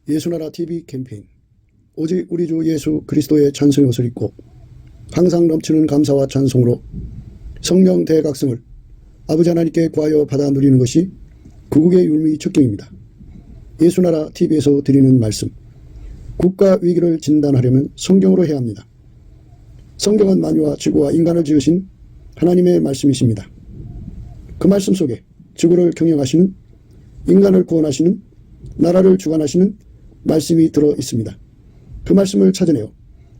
예수나라 TV 캠페인 오직 우리 주 예수 그리스도의 찬송의 옷을 입고 항상 넘치는 감사와 찬송으로 성령 대각성을 아버지 하나님께 구하여 받아 누리는 것이 구국의 율무 척경입니다. 예수나라 TV에서 드리는 말씀, 국가 위기를 진단하려면 성경으로 해야 합니다. 성경은 만유와 지구와 인간을 지으신 하나님의 말씀이십니다. 그 말씀 속에 지구를 경영하시는, 인간을 구원하시는, 나라를 주관하시는 말씀이 들어 있습니다. 그 말씀을 찾아내어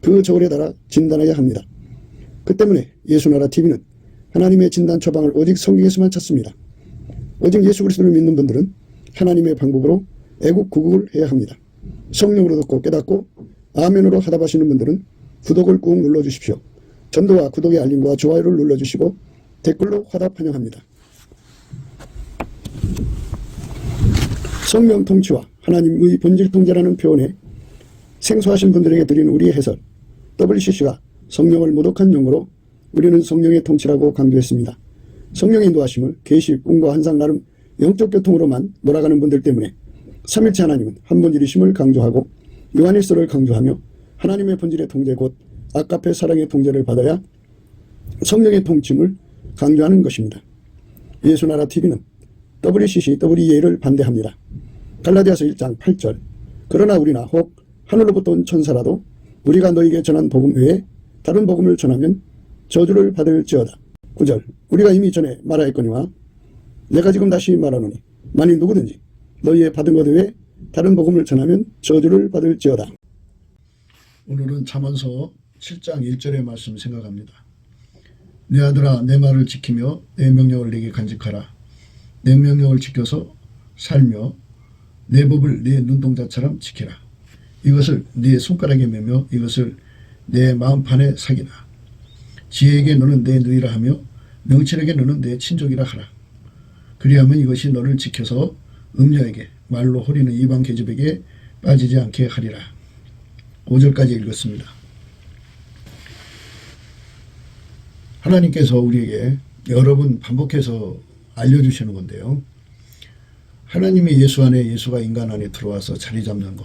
그 저울에 달아 진단해야 합니다. 그 때문에 예수나라 TV는 하나님의 진단 처방을 오직 성경에서만 찾습니다. 오직 예수 그리스도를 믿는 분들은 하나님의 방법으로 애국 구국을 해야 합니다. 성령으로 듣고 깨닫고 아멘으로 하답하시는 분들은 구독을 꾹 눌러주십시오. 전도와 구독의 알림과 좋아요를 눌러주시고 댓글로 화답 환영합니다. 성령 통치와 하나님의 본질 통제라는 표현에 생소하신 분들에게 드린 우리의 해설, WCC가 성령을 모독한 용어로 우리는 성령의 통치라고 강조했습니다. 성령의 인도하심을 계시, 꿈과 환상 나름 영적 교통으로만 몰아가는 분들 때문에 삼일체 하나님은 한 본질이심을 강조하고 요한일서를 강조하며 하나님의 본질의 통제 곧 아가페 사랑의 통제를 받아야 성령의 통침을 강조하는 것입니다. 예수나라 TV는 WCC, WEA를 반대합니다. 갈라디아서 1장 8절 그러나 우리나 혹 하늘로부터 온 천사라도 우리가 너에게 전한 복음 외에 다른 복음을 전하면 저주를 받을지어다. 9절 우리가 이미 전에 말하였거니와 내가 지금 다시 말하노니 만일 누구든지 너희의 받은 것 외에 다른 복음을 전하면 저주를 받을지어다. 오늘은 잠언서 7장 1절의 말씀 생각합니다. 내 아들아 내 말을 지키며 내 명령을 내게 간직하라. 내 명령을 지켜서 살며 내 법을 내 눈동자처럼 지키라. 이것을 네 손가락에 매며 이것을 내 마음판에 사기나. 지혜에게 너는 내 누이라 하며 명철에게 너는 내 친족이라 하라. 그리하면 이것이 너를 지켜서 음녀에게 말로 호리는 이방 계집에게 빠지지 않게 하리라. 5절까지 읽었습니다. 하나님께서 우리에게 여러 번 반복해서 알려주시는 건데요. 하나님이 예수 안에, 예수가 인간 안에 들어와서 자리 잡는 거.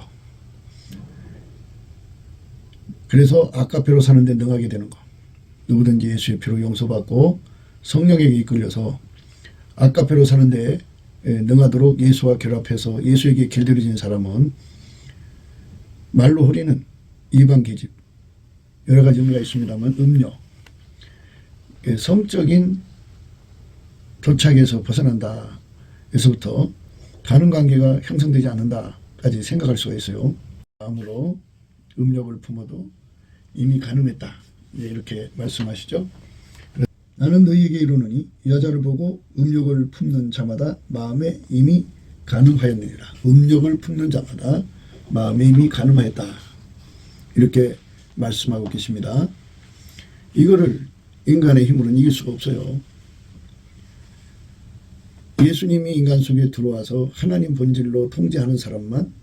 그래서 아가페로 사는데 능하게 되는 거. 누구든지 예수의 피로 용서받고 성령에게 이끌려서 아가페로 사는데 능하도록 예수와 결합해서 예수에게 길들여진 사람은 말로 호리는 이방 계집, 여러 가지 의미가 있습니다만 음녀, 성적인 도착에서 벗어난다. 에서부터 가는 관계가 형성되지 않는다까지 생각할 수가 있어요. 마음으로 음욕을 품어도 이미 가늠했다. 이렇게 말씀하시죠. 나는 너희에게 이르노니 여자를 보고 음욕을 품는 자마다 마음에 이미 가늠하였느니라. 음욕을 품는 자마다 마음에 이미 가늠하였다. 이렇게 말씀하고 계십니다. 이거를 인간의 힘으로는 이길 수가 없어요. 예수님이 인간 속에 들어와서 하나님 본질로 통제하는 사람만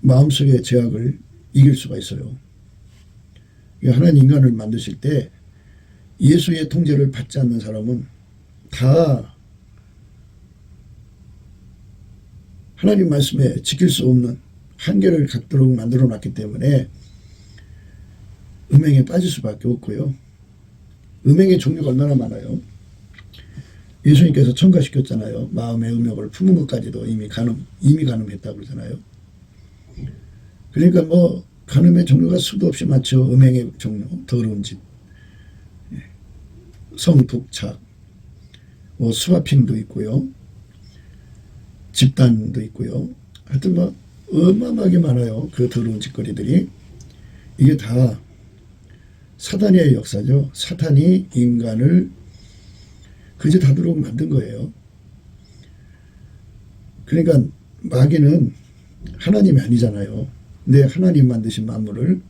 마음속의 죄악을 이길 수가 있어요. 하나님 인간을 만드실 때 예수의 통제를 받지 않는 사람은 다 하나님 말씀에 지킬 수 없는 한계를 갖도록 만들어 놨기 때문에 음행에 빠질 수밖에 없고요. 음행의 종류가 얼마나 많아요. 예수님께서 첨가시켰잖아요. 마음의 음욕을 품은 것까지도 이미 가늠했다고 그러잖아요. 그러니까 뭐 가늠의 종류가 수도 없이 많죠. 음행의 종류, 더러운 짓, 성독착, 뭐 스와핑도 있고요. 집단도 있고요. 하여튼 뭐 어마어마하게 많아요. 그 더러운 짓거리들이. 이게 다 사단의 역사죠. 사탄이 인간을 그짓 하도록 만든 거예요. 그러니까 마귀는 하나님이 아니잖아요. 근데 하나님 만드신 만물을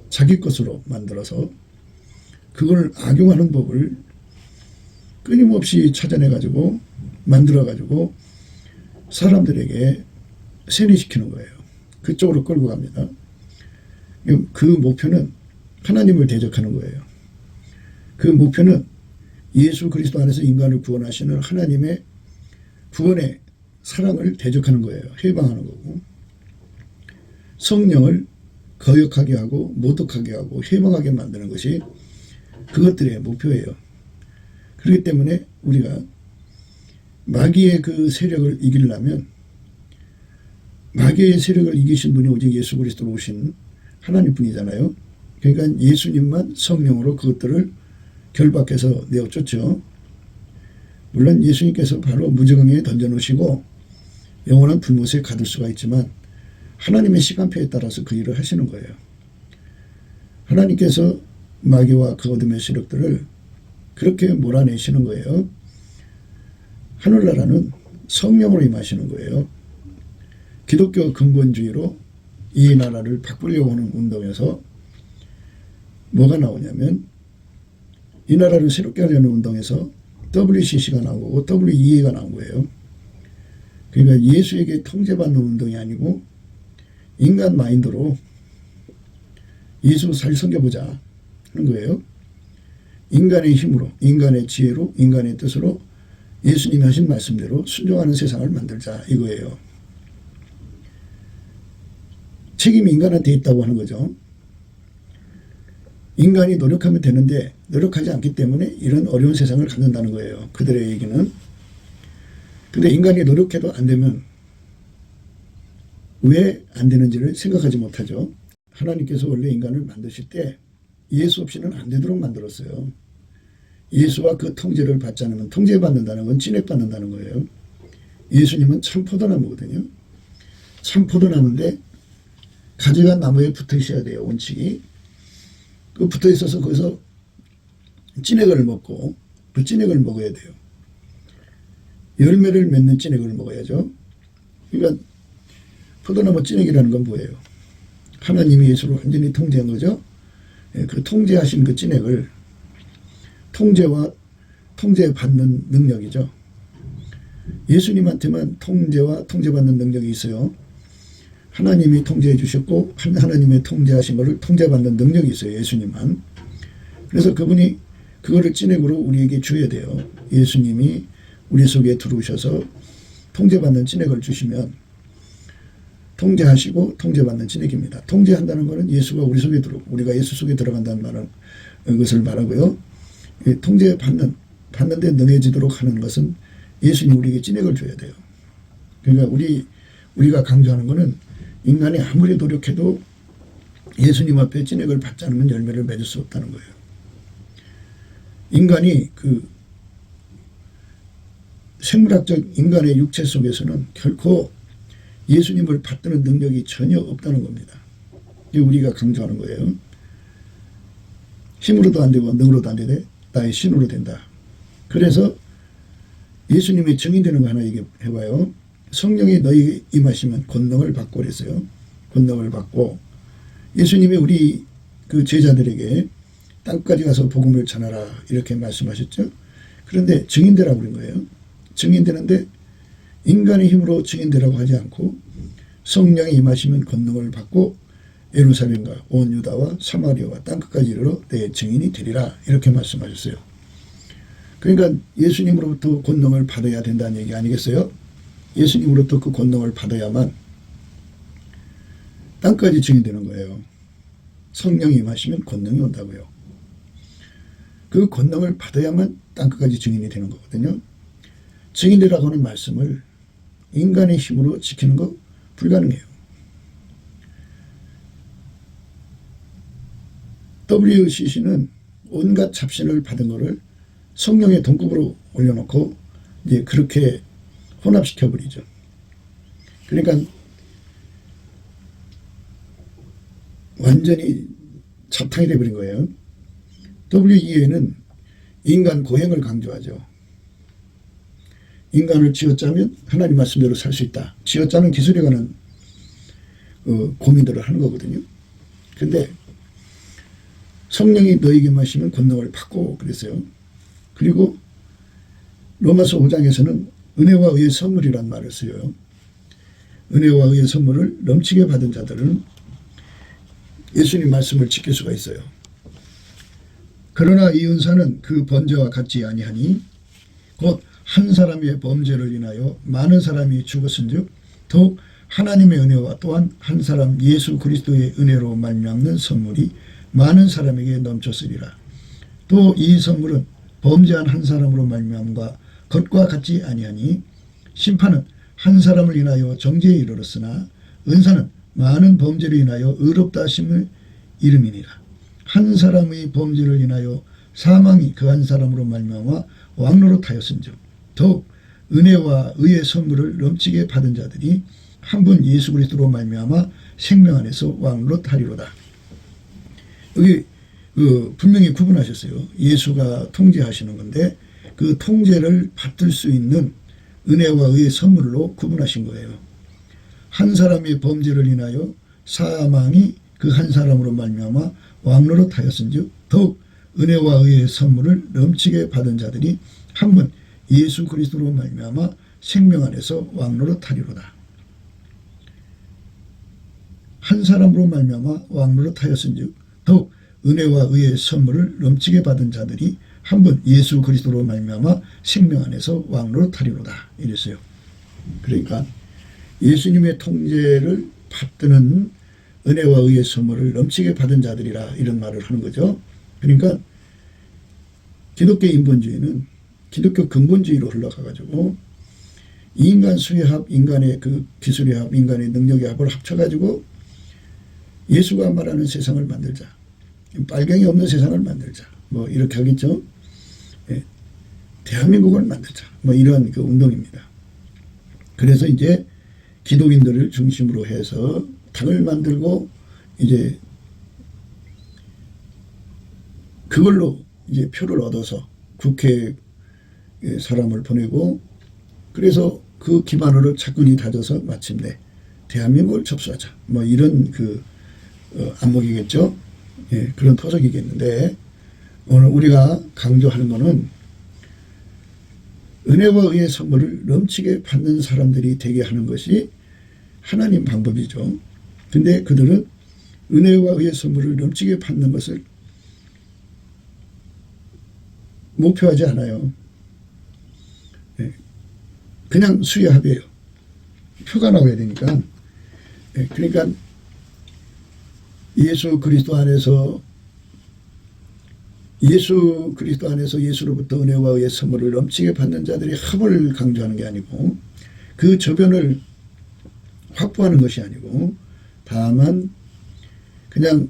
자기 것으로 만들어서 그걸 악용하는 법을 끊임없이 찾아내가지고 만들어가지고 사람들에게 세뇌시키는 거예요. 그쪽으로 끌고 갑니다. 그 목표는 하나님을 대적하는 거예요. 그 목표는 예수 그리스도 안에서 인간을 구원하시는 하나님의 구원의 사랑을 대적하는 거예요. 해방하는 거고. 성령을 거역하게 하고 모독하게 하고 해방하게 만드는 것이 그것들의 목표예요. 그렇기 때문에 우리가 마귀의 그 세력을 이기려면 마귀의 세력을 이기신 분이 오직 예수 그리스도로 오신 하나님뿐이잖아요. 그러니까 예수님만 성령으로 그것들을 결박해서 내어쫓죠. 물론 예수님께서 바로 무저강에 던져놓으시고 영원한 불못에 가둘 수가 있지만 하나님의 시간표에 따라서 그 일을 하시는 거예요. 하나님께서 마귀와 그 어둠의 세력들을 그렇게 몰아내시는 거예요. 하늘나라는 성령으로 임하시는 거예요. 기독교 근본주의로 이 나라를 바꾸려고 하는 운동에서 뭐가 나오냐면 이 나라를 새롭게 하려는 운동에서 WCC가 나온 거고 WEA가 나온 거예요. 그러니까 예수에게 통제받는 운동이 아니고 인간 마인드로 예수 잘 섬겨보자 하는 거예요. 인간의 힘으로, 인간의 지혜로, 인간의 뜻으로 예수님이 하신 말씀대로 순종하는 세상을 만들자 이거예요. 책임이 인간한테 있다고 하는 거죠. 인간이 노력하면 되는데 노력하지 않기 때문에 이런 어려운 세상을 갖는다는 거예요. 그들의 얘기는. 근데 인간이 노력해도 안 되면 왜 안 되는지를 생각하지 못하죠. 하나님께서 원래 인간을 만드실 때 예수 없이는 안 되도록 만들었어요. 예수와 그 통제를 받지 않으면 통제받는다는 건 진액받는다는 거예요. 예수님은 참 포도나무거든요. 참 포도나무인데 가지가 나무에 붙어 있어야 돼요. 원칙이. 그 붙어 있어서 거기서 찐액을 먹고 그 찐액을 먹어야 돼요. 열매를 맺는 찐액을 먹어야죠. 그러니까 포도나무 찐액이라는 건 뭐예요? 하나님이 예수를 완전히 통제한 거죠. 그 통제하신 그 찐액을 통제와 통제받는 능력이죠. 예수님한테만 통제와 통제받는 능력이 있어요. 하나님이 통제해 주셨고 하나님의 통제하신 것을 통제받는 능력이 있어요. 예수님만. 그래서 그분이 그거를 찐액으로 우리에게 줘야 돼요. 예수님이 우리 속에 들어오셔서 통제받는 찐액을 주시면 통제하시고 통제받는 찐액입니다. 통제한다는 것은 예수가 우리 속에 우리가 예수 속에 들어간다는 말은 것을 말하고요. 받는데 능해지도록 하는 것은 예수님 우리에게 찐액을 줘야 돼요. 그러니까 우리가 강조하는 것은 인간이 아무리 노력해도 예수님 앞에 찐액을 받지 않으면 열매를 맺을 수 없다는 거예요. 인간이 그 생물학적 인간의 육체 속에서는 결코 예수님을 받드는 능력이 전혀 없다는 겁니다. 이게 우리가 강조하는 거예요. 힘으로도 안 되고 능으로도 안 되되 나의 신으로 된다. 그래서 예수님의 증인되는 거 하나 얘기해봐요. 성령이 너희 임하시면 권능을 받고 그랬어요. 권능을 받고 예수님이 우리 그 제자들에게 땅까지 가서 복음을 전하라 이렇게 말씀하셨죠. 그런데 증인되라고 그런 거예요. 증인되는데 인간의 힘으로 증인되라고 하지 않고 성령이 임하시면 권능을 받고 예루살렘과 온 유다와 사마리아와 땅끝까지 이르러 내 증인이 되리라 이렇게 말씀하셨어요. 그러니까 예수님으로부터 권능을 받아야 된다는 얘기 아니겠어요? 예수님으로부터 그 권능을 받아야만 땅까지 증인되는 거예요. 성령이 임하시면 권능이 온다고요. 그 권능을 받아야만 땅끝까지 증인이 되는 거거든요. 증인되라고 하는 말씀을 인간의 힘으로 지키는 거 불가능해요. WCC는 온갖 잡신을 받은 거를 성령의 동급으로 올려놓고 이제 그렇게 혼합시켜버리죠. 그러니까 완전히 잡탕이 돼버린 거예요. WEA는 인간 고행을 강조하죠. 인간을 쥐어짜면 하나님 말씀대로 살 수 있다. 쥐어짜는 기술에 관한 고민들을 하는 거거든요. 근데 성령이 너에게 마시면 권능을 받고 그랬어요. 그리고 로마서 5장에서는 은혜와 의의 선물이란 말을 써요. 은혜와 의의 선물을 넘치게 받은 자들은 예수님 말씀을 지킬 수가 있어요. 그러나 이 은사는 그 번제와 같지 아니하니 곧 한 사람의 범죄를 인하여 많은 사람이 죽었은즉 더욱 하나님의 은혜와 또한 한 사람 예수 그리스도의 은혜로 말미암는 선물이 많은 사람에게 넘쳤으리라. 또 이 선물은 범죄한 한 사람으로 말미암과 것과 같지 아니하니 심판은 한 사람을 인하여 정죄에 이르렀으나 은사는 많은 범죄를 인하여 의롭다 하심을 이름이니라. 한 사람의 범죄를 인하여 사망이 그 한 사람으로 말미암아 왕노릇하였은즉 더욱 은혜와 의의 선물을 넘치게 받은 자들이 한 분 예수 그리스도로 말미암아 생명 안에서 왕노릇하리로다. 여기 분명히 구분하셨어요. 예수가 통제하시는 건데 그 통제를 받을 수 있는 은혜와 의의 선물로 구분하신 거예요. 한 사람의 범죄를 인하여 사망이 그 한 사람으로 말미암아 왕노릇하였은즉 더욱 은혜와 의의 선물을 넘치게 받은 자들이 한 분 예수 그리스도로 말미암아 생명 안에서 왕노릇하리로다. 한 사람으로 말미암아 왕노릇하였은즉 더욱 은혜와 의의 선물을 넘치게 받은 자들이 한 분 예수 그리스도로 말미암아 생명 안에서 왕노릇하리로다 이랬어요. 그러니까 예수님의 통제를 받드는 은혜와 의의 선물을 넘치게 받은 자들이라 이런 말을 하는 거죠. 그러니까 기독교 인본주의는 기독교 근본주의로 흘러가가지고 인간 수의 합, 인간의 그 기술의 합, 인간의 능력의 합을 합쳐가지고 예수가 말하는 세상을 만들자. 빨갱이 없는 세상을 만들자. 뭐 이렇게 하겠죠. 예. 대한민국을 만들자. 뭐 이런 그 운동입니다. 그래서 이제 기독인들을 중심으로 해서 당을 만들고 이제 그걸로 이제 표를 얻어서 국회에 사람을 보내고 그래서 그 기반으로 차근히 다져서 마침내 대한민국을 접수하자. 뭐 이런 그 안목이겠죠. 예, 그런 토속이겠는데 오늘 우리가 강조하는 것은 은혜와 의의 선물을 넘치게 받는 사람들이 되게 하는 것이 하나님 방법이죠. 근데 그들은 은혜와 의의 선물을 넘치게 받는 것을 목표하지 않아요. 예, 그냥 수여합이에요. 표가 나와야 되니까. 예, 그러니까 예수 그리스도 안에서 예수로부터 은혜와 의의 선물을 넘치게 받는 자들이 합을 강조하는 게 아니고 그 저변을 확보하는 것이 아니고 다만 그냥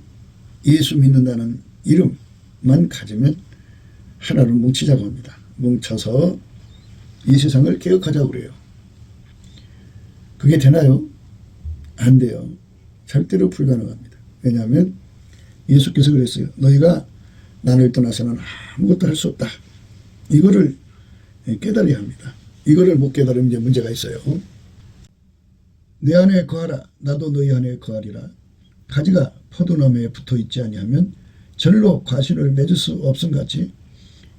예수 믿는다는 이름만 가지면 하나로 뭉치자고 합니다. 뭉쳐서 이 세상을 개혁하자고 그래요. 그게 되나요? 안 돼요. 절대로 불가능합니다. 왜냐하면 예수께서 그랬어요. 너희가 나를 떠나서는 아무것도 할 수 없다. 이거를 깨달아야 합니다. 이거를 못 깨달으면 이제 문제가 있어요. 내 안에 거하라. 나도 너희 안에 거하리라. 가지가 포도나무에 붙어 있지 아니하면 절로 과실을 맺을 수 없음같이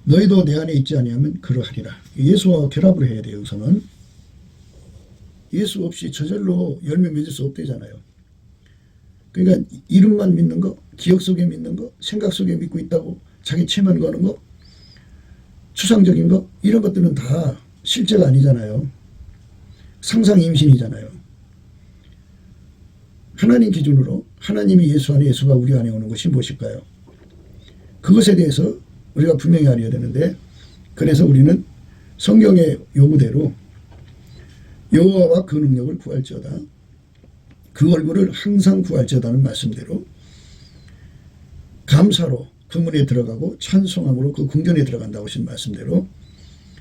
너희도 내 안에 있지 아니하면 그러하리라. 예수와 결합을 해야 돼요. 우선은. 예수 없이 저절로 열매 맺을 수 없대잖아요. 그러니까 이름만 믿는 거, 기억 속에 믿는 거, 생각 속에 믿고 있다고 자기 체면 거는 거, 추상적인 거 이런 것들은 다 실제가 아니잖아요. 상상 임신이잖아요. 하나님 기준으로 하나님이 예수 안에 예수가 우리 안에 오는 것이 무엇일까요? 그것에 대해서 우리가 분명히 알아야 되는데 그래서 우리는 성경의 요구대로 여호와와 그 능력을 구할지어다. 그 얼굴을 항상 구할지어다는 말씀대로 감사로 그 문에 들어가고 찬송함으로 그 궁전에 들어간다고 하신 말씀대로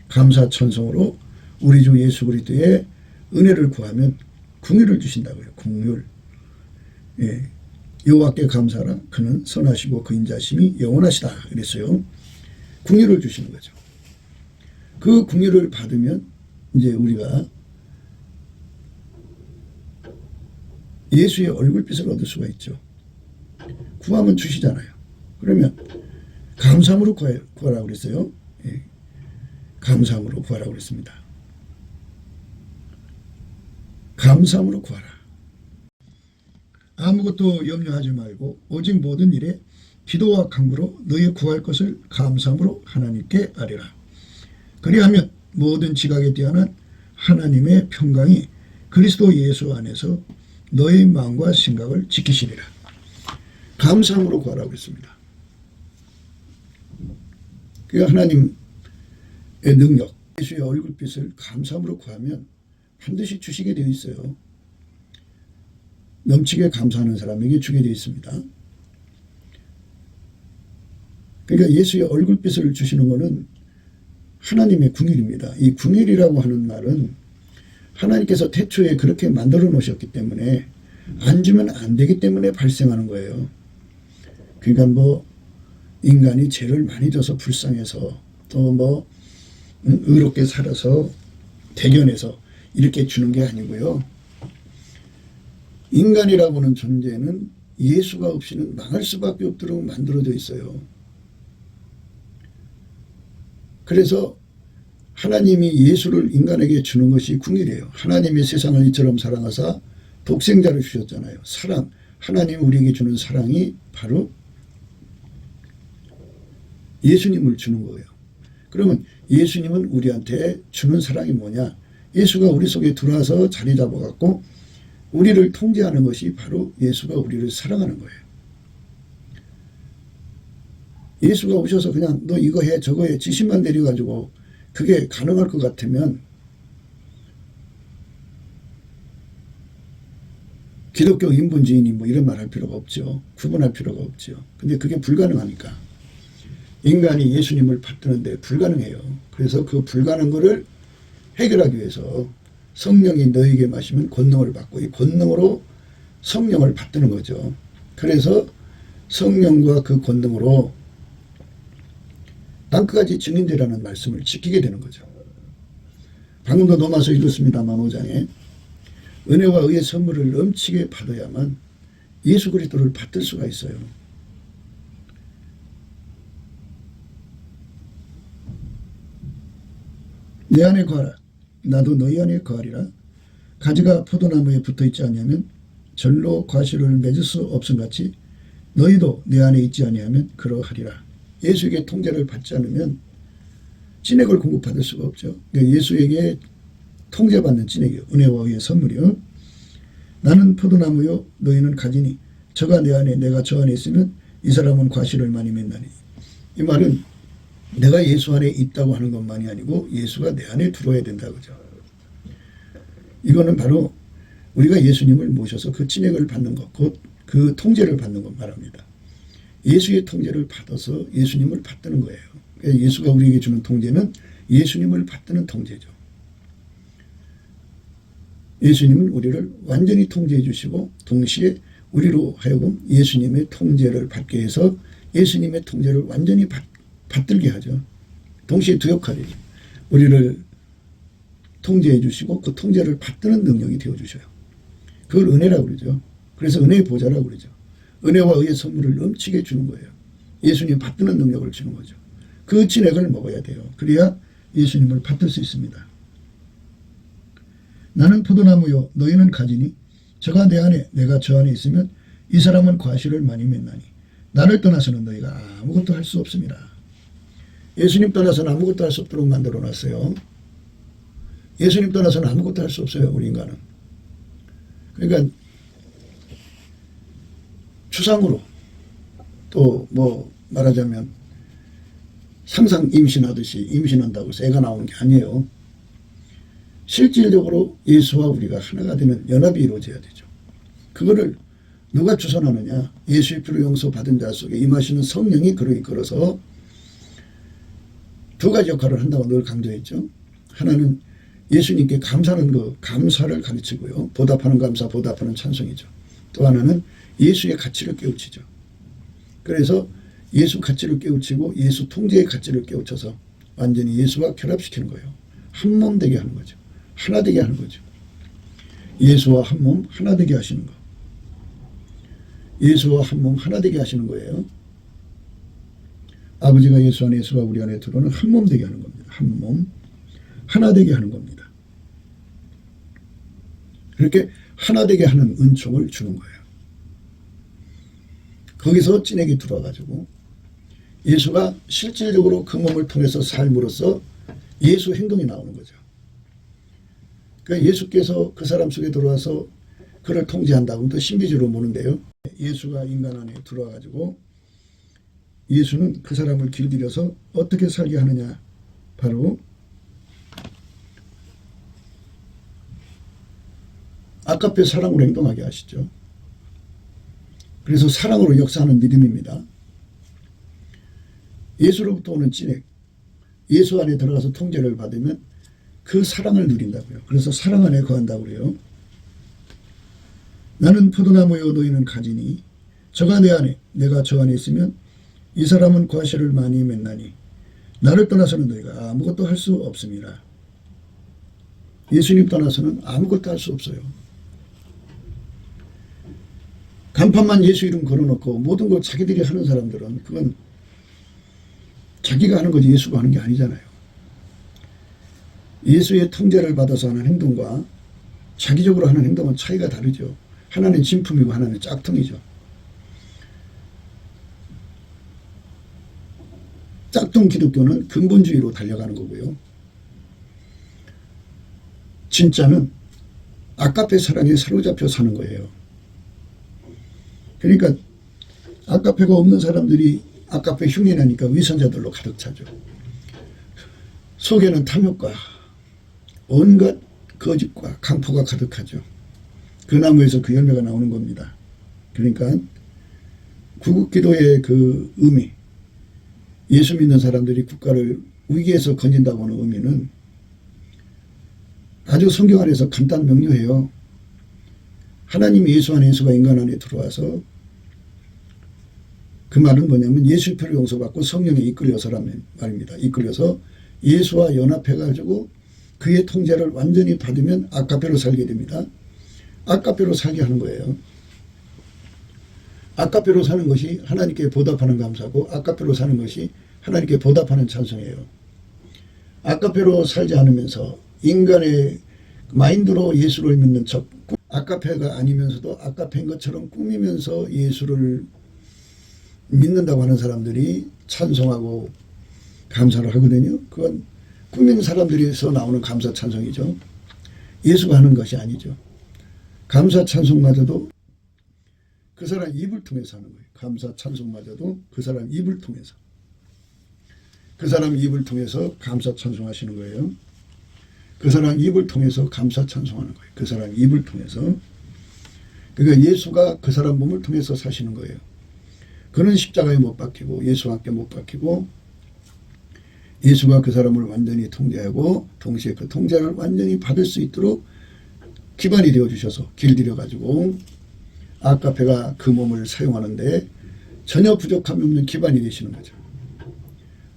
감사 찬송으로 우리 주 예수 그리스도의 은혜를 구하면 궁유를 주신다고요. 궁유. 예. 여호와께 감사하라. 그는 선하시고 그 인자심이 영원하시다. 그랬어요. 궁유를 주시는 거죠. 그 궁유를 받으면 이제 우리가 예수의 얼굴빛을 얻을 수가 있죠. 구하면 주시잖아요. 그러면 감사함으로 구하라고 그랬어요. 예. 감사함으로 구하라고 그랬습니다. 감사함으로 구하라. 아무것도 염려하지 말고 오직 모든 일에 기도와 간구로 너희 구할 것을 감사함으로 하나님께 아뢰라. 그리하면 모든 지각에 뛰어난 하나님의 평강이 그리스도 예수 안에서 너의 마음과 생각을 지키시리라. 감사함으로 구하라고 했습니다. 그러니까 하나님의 능력, 예수의 얼굴빛을 감사함으로 구하면 반드시 주시게 되어 있어요. 넘치게 감사하는 사람에게 주게 되어 있습니다. 그러니까 예수의 얼굴빛을 주시는 것은 하나님의 궁일입니다. 이 궁일이라고 하는 말은 하나님께서 태초에 그렇게 만들어 놓으셨기 때문에 안 주면 안 되기 때문에 발생하는 거예요. 그러니까 뭐 인간이 죄를 많이 져서 불쌍해서 또 뭐 의롭게 살아서 대견해서 이렇게 주는 게 아니고요. 인간이라고 하는 존재는 예수가 없이는 망할 수밖에 없도록 만들어져 있어요. 그래서 하나님이 예수를 인간에게 주는 것이 궁일이에요. 하나님이 세상을 이처럼 사랑하사 독생자를 주셨잖아요. 사랑, 하나님이 우리에게 주는 사랑이 바로 예수님을 주는 거예요. 그러면 예수님은 우리한테 주는 사랑이 뭐냐? 예수가 우리 속에 들어와서 자리 잡아갖고 우리를 통제하는 것이 바로 예수가 우리를 사랑하는 거예요. 예수가 오셔서 그냥 너 이거 해 저거 해 지시만 내려가지고 그게 가능할 것 같으면 기독교 인본주의니 뭐 이런 말 할 필요가 없죠. 구분할 필요가 없죠. 근데 그게 불가능하니까. 인간이 예수님을 받드는데 불가능해요. 그래서 그 불가능한 거를 해결하기 위해서 성령이 너에게 마시면 권능을 받고 이 권능으로 성령을 받드는 거죠. 그래서 성령과 그 권능으로 땅끝까지 증인되라는 말씀을 지키게 되는 거죠. 방금도 넘어서 읽었습니다만 5장에 은혜와 의의 선물을 넘치게 받아야만 예수 그리스도를 받들 수가 있어요. 내 안에 거하라. 나도 너희 안에 거하리라. 가지가 포도나무에 붙어있지 않으면 절로 과실을 맺을 수 없음같이 너희도 내 안에 있지 아니하면 그러하리라. 예수에게 통제를 받지 않으면 진액을 공급받을 수가 없죠. 그러니까 예수에게 통제받는 진액이요. 은혜와 의의 선물이요. 나는 포도나무요 너희는 가지니 저가 내 안에 내가 저 안에 있으면 이 사람은 과실을 많이 맺나니. 이 말은 내가 예수 안에 있다고 하는 것만이 아니고 예수가 내 안에 들어와야 된다고죠. 이거는 바로 우리가 예수님을 모셔서 그 진액을 받는 것, 곧 그 통제를 받는 것 말합니다. 예수의 통제를 받아서 예수님을 받드는 거예요. 그러니까 예수가 우리에게 주는 통제는 예수님을 받드는 통제죠. 예수님은 우리를 완전히 통제해 주시고 동시에 우리로 하여금 예수님의 통제를 받게 해서 예수님의 통제를 완전히 받들게 하죠. 동시에 두 역할이죠. 우리를 통제해 주시고 그 통제를 받드는 능력이 되어 주셔요. 그걸 은혜라고 그러죠. 그래서 은혜의 보좌라고 그러죠. 은혜와 의의 선물을 넘치게 주는 거예요. 예수님 받드는 능력을 주는 거죠. 그 진액을 먹어야 돼요. 그래야 예수님을 받들 수 있습니다. 나는 포도나무요 너희는 가지니 저가 내 안에 내가 저 안에 있으면 이 사람은 과실을 많이 맺나니 나를 떠나서는 너희가 아무것도 할 수 없습니다. 예수님 떠나서는 아무것도 할 수 없도록 만들어 놨어요. 예수님 떠나서는 아무것도 할 수 없어요. 우리 인간은. 그러니까 추상으로 또 뭐 말하자면 상상 임신하듯이 임신한다고 해서 애가 나오는 게 아니에요. 실질적으로 예수와 우리가 하나가 되는 연합이 이루어져야 되죠. 그거를 누가 주선하느냐? 예수의 피로 용서받은 자 속에 임하시는 성령이 그를 이끌어서 두 가지 역할을 한다고 늘 강조했죠. 하나는 예수님께 감사하는 그 감사를 가르치고요. 보답하는 감사, 보답하는 찬송이죠. 또 하나는 예수의 가치를 깨우치죠. 그래서 예수 가치를 깨우치고 예수 통제의 가치를 깨우쳐서 완전히 예수와 결합시키는 거예요. 한 몸 되게 하는 거죠. 하나 되게 하는 거죠. 예수와 한 몸 하나 되게 하시는 거. 예수와 한 몸 하나 되게 하시는 거예요. 아버지가 예수 안에 예수가 우리 안에 들어오는 한 몸 되게 하는 겁니다. 한 몸 하나 되게 하는 겁니다. 그렇게 하나 되게 하는 은총을 주는 거예요. 거기서 진액이 들어와가지고 예수가 실질적으로 그 몸을 통해서 삶으로써 예수 행동이 나오는 거죠. 그러니까 예수께서 그 사람 속에 들어와서 그를 통제한다고 또 신비주의로 보는데요. 예수가 인간 안에 들어와 가지고 예수는 그 사람을 길들여서 어떻게 살게 하느냐, 바로 아까페 사랑으로 행동하게 하시죠. 그래서 사랑으로 역사하는 믿음입니다. 예수로부터 오는 진액, 예수 안에 들어가서 통제를 받으면 그 사랑을 누린다고요. 그래서 사랑 안에 거한다고 그래요. 나는 포도나무여 너희는 가지니 저가 내 안에 내가 저 안에 있으면 이 사람은 과실을 많이 맺나니 나를 떠나서는 너희가 아무것도 할 수 없습니다. 예수님 떠나서는 아무것도 할 수 없어요. 간판만 예수 이름 걸어놓고 모든 걸 자기들이 하는 사람들은 그건 자기가 하는 거지 예수가 하는 게 아니잖아요. 예수의 통제를 받아서 하는 행동과 자기적으로 하는 행동은 차이가 다르죠. 하나는 진품이고 하나는 짝퉁이죠. 짝퉁 기독교는 근본주의로 달려가는 거고요. 진짜는 아까페 사랑에 사로잡혀 사는 거예요. 그러니까 아까페가 없는 사람들이 아까페 흉내내니까 위선자들로 가득 차죠. 속에는 탐욕과 온갖 거짓과 강포가 가득하죠. 그 나무에서 그 열매가 나오는 겁니다. 그러니까 구국기도의 그 의미, 예수 믿는 사람들이 국가를 위기에서 건진다고 하는 의미는 아주 성경 안에서 간단 명료해요. 하나님 예수 안에 예수가 인간 안에 들어와서, 그 말은 뭐냐면 예수의 피로 용서받고 성령에 이끌려서라는 말입니다. 이끌려서 예수와 연합해가지고 그의 통제를 완전히 받으면 아까페로 살게 됩니다. 아까페로 살게 하는 거예요. 아까페로 사는 것이 하나님께 보답하는 감사고 아까페로 사는 것이 하나님께 보답하는 찬송이에요. 아까페로 살지 않으면서 인간의 마인드로 예수를 믿는 척, 아까페가 아니면서도 아까페인 것처럼 꾸미면서 예수를 믿는다고 하는 사람들이 찬송하고 감사를 하거든요. 그건 꾸민 사람들에서 나오는 감사 찬송이죠. 예수가 하는 것이 아니죠. 감사 찬송마저도 그 사람 입을 통해서 하는 거예요. 감사 찬송마저도 그 사람 입을 통해서. 그 사람 입을 통해서 감사 찬송하시는 거예요. 그 사람 입을 통해서 감사 찬송하는 거예요. 그 사람 입을 통해서. 그러니까 예수가 그 사람 몸을 통해서 사시는 거예요. 그는 십자가에 못 박히고 예수와 함께 못 박히고 예수가 그 사람을 완전히 통제하고 동시에 그 통제를 완전히 받을 수 있도록 기반이 되어주셔서 길들여가지고 아까페가 그 몸을 사용하는데 전혀 부족함이 없는 기반이 되시는 거죠.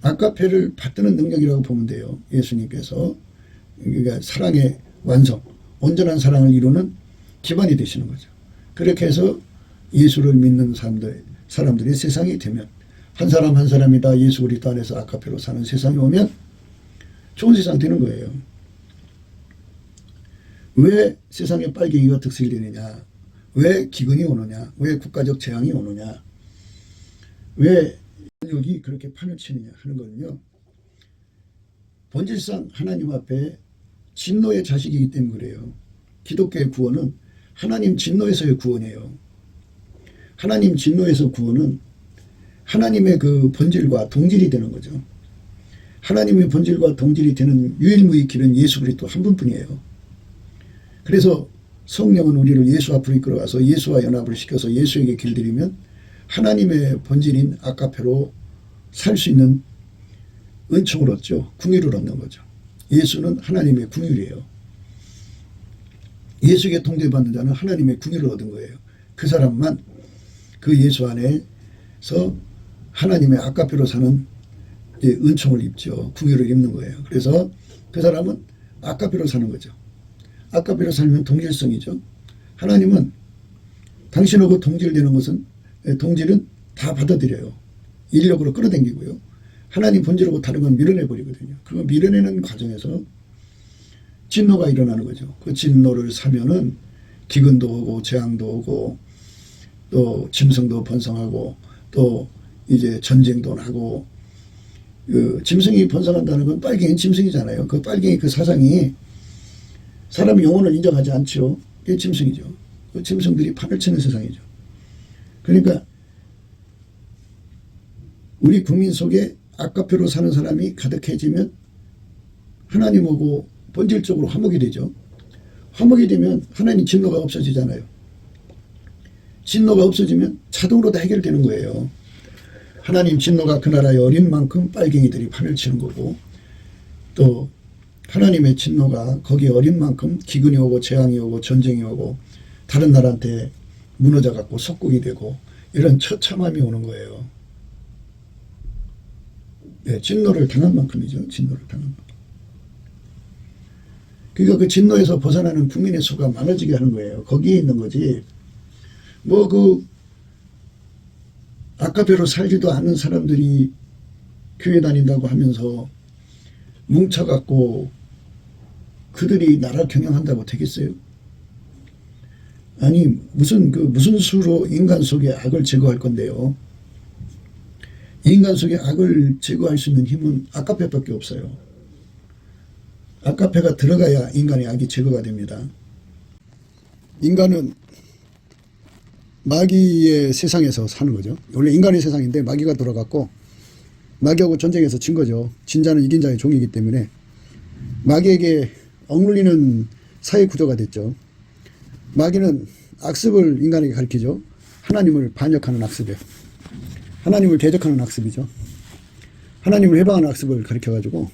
아까페를 받드는 능력이라고 보면 돼요. 예수님께서. 그러니까 사랑의 완성, 온전한 사랑을 이루는 기반이 되시는 거죠. 그렇게 해서 예수를 믿는 사람들이 세상이 되면 한 사람 한 사람이 다 예수 그리스도 안에서 아까페로 사는 세상이 오면 좋은 세상 되는 거예요. 왜 세상에 빨갱이가 득실되느냐, 왜 기근이 오느냐, 왜 국가적 재앙이 오느냐, 왜 여기 그렇게 판을 치느냐 하는 거는요, 본질상 하나님 앞에 진노의 자식이기 때문에 그래요. 기독교의 구원은 하나님 진노에서의 구원이에요. 하나님 진노에서 구원은 하나님의 그 본질과 동질이 되는 거죠. 하나님의 본질과 동질이 되는 유일무이 길은 예수 그리스도 한 분뿐이에요. 그래서 성령은 우리를 예수 앞으로 이끌어가서 예수와 연합을 시켜서 예수에게 길들이면 하나님의 본질인 아까페로 살 수 있는 은총을 얻죠. 궁유를 얻는 거죠. 예수는 하나님의 궁유이에요. 예수에게 통제받는 자는 하나님의 궁유를 얻은 거예요. 그 사람만 그 예수 안에서 하나님의 아까페로 사는 은총을 입죠. 궁유를 입는 거예요. 그래서 그 사람은 아까페로 사는 거죠. 아까페로 살면 동질성이죠. 하나님은 당신하고 동질되는 것은, 동질은 다 받아들여요. 인력으로 끌어당기고요. 하나님 본질하고 다른 건 밀어내버리거든요. 그거 밀어내는 과정에서 진노가 일어나는 거죠. 그 진노를 사면은 기근도 오고 재앙도 오고 또 짐승도 번성하고 또 이제 전쟁도 나고 그 짐승이 번성한다는 건 빨갱이 짐승이잖아요. 그 빨갱이 그 사상이 사람의 영혼을 인정하지 않죠. 그게 짐승이죠. 그 짐승들이 판을 치는 세상이죠. 그러니까 우리 국민 속에 아까표로 사는 사람이 가득해지면 하나님하고 본질적으로 화목이 되죠. 화목이 되면 하나님 진노가 없어지잖아요. 진노가 없어지면 자동으로 다 해결되는 거예요. 하나님 진노가 그 나라에 어린 만큼 빨갱이들이 판을 치는 거고, 또 하나님의 진노가 거기에 어린 만큼 기근이 오고 재앙이 오고 전쟁이 오고 다른 나라한테 무너져 갖고 속국이 되고 이런 처참함이 오는 거예요. 네, 진노를 당한 만큼이죠. 진노를 당한 만큼. 그러니까 그 진노에서 벗어나는 국민의 수가 많아지게 하는 거예요. 거기에 있는 거지. 뭐 그 아까배로 살지도 않는 사람들이 교회 다닌다고 하면서 뭉쳐갖고 그들이 나라 경영한다고 되겠어요? 아니 무슨 수로 인간 속의 악을 제거할 건데요. 인간 속의 악을 제거할 수 있는 힘은 아까페밖에 없어요. 아까페가 들어가야 인간의 악이 제거가 됩니다. 인간은 마귀의 세상에서 사는 거죠. 원래 인간의 세상인데 마귀가 들어갔고 마귀하고 전쟁에서 진 거죠. 진 자는 이긴 자의 종이기 때문에 마귀에게 억눌리는 사회 구조가 됐죠. 마귀는 악습을 인간에게 가르치죠. 하나님을 반역하는 악습이에요. 하나님을 대적하는 악습이죠. 하나님을 해방하는 악습을 가르쳐가지고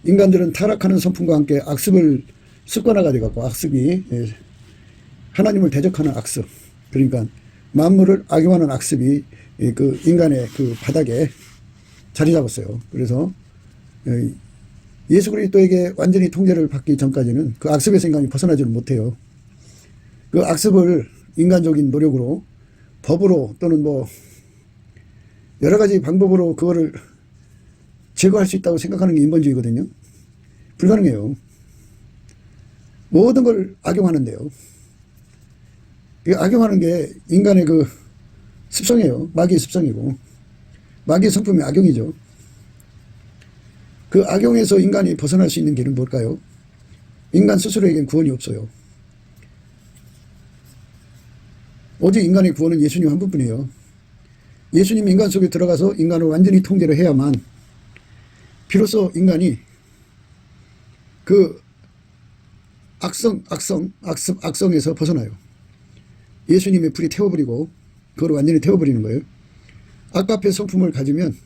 인간들은 타락하는 성품과 함께 악습을 습관화가 돼갖고 악습이 하나님을 대적하는 악습, 그러니까 만물을 악용하는 악습이 그 인간의 그 바닥에 자리 잡았어요. 그래서 예수 그리스도에게 완전히 통제를 받기 전까지는 그 악습에서 인간이 벗어나지를 못해요. 그 악습을 인간적인 노력으로 법으로 또는 뭐 여러 가지 방법으로 그거를 제거할 수 있다고 생각하는 게 인본주의거든요. 불가능해요. 모든 걸 악용하는데요. 악용하는 게 인간의 그 습성이에요. 마귀의 습성이고 마귀의 성품이 악용이죠. 그 악용에서 인간이 벗어날 수 있는 길은 뭘까요? 인간 스스로에겐 구원이 없어요. 오직 인간의 구원은 예수님 한 분뿐이에요. 예수님이 인간 속에 들어가서 인간을 완전히 통제를 해야만 비로소 인간이 그 악성에서 벗어나요. 예수님의 불이 태워버리고 그걸 완전히 태워버리는 거예요. 아까페 성품을 가지면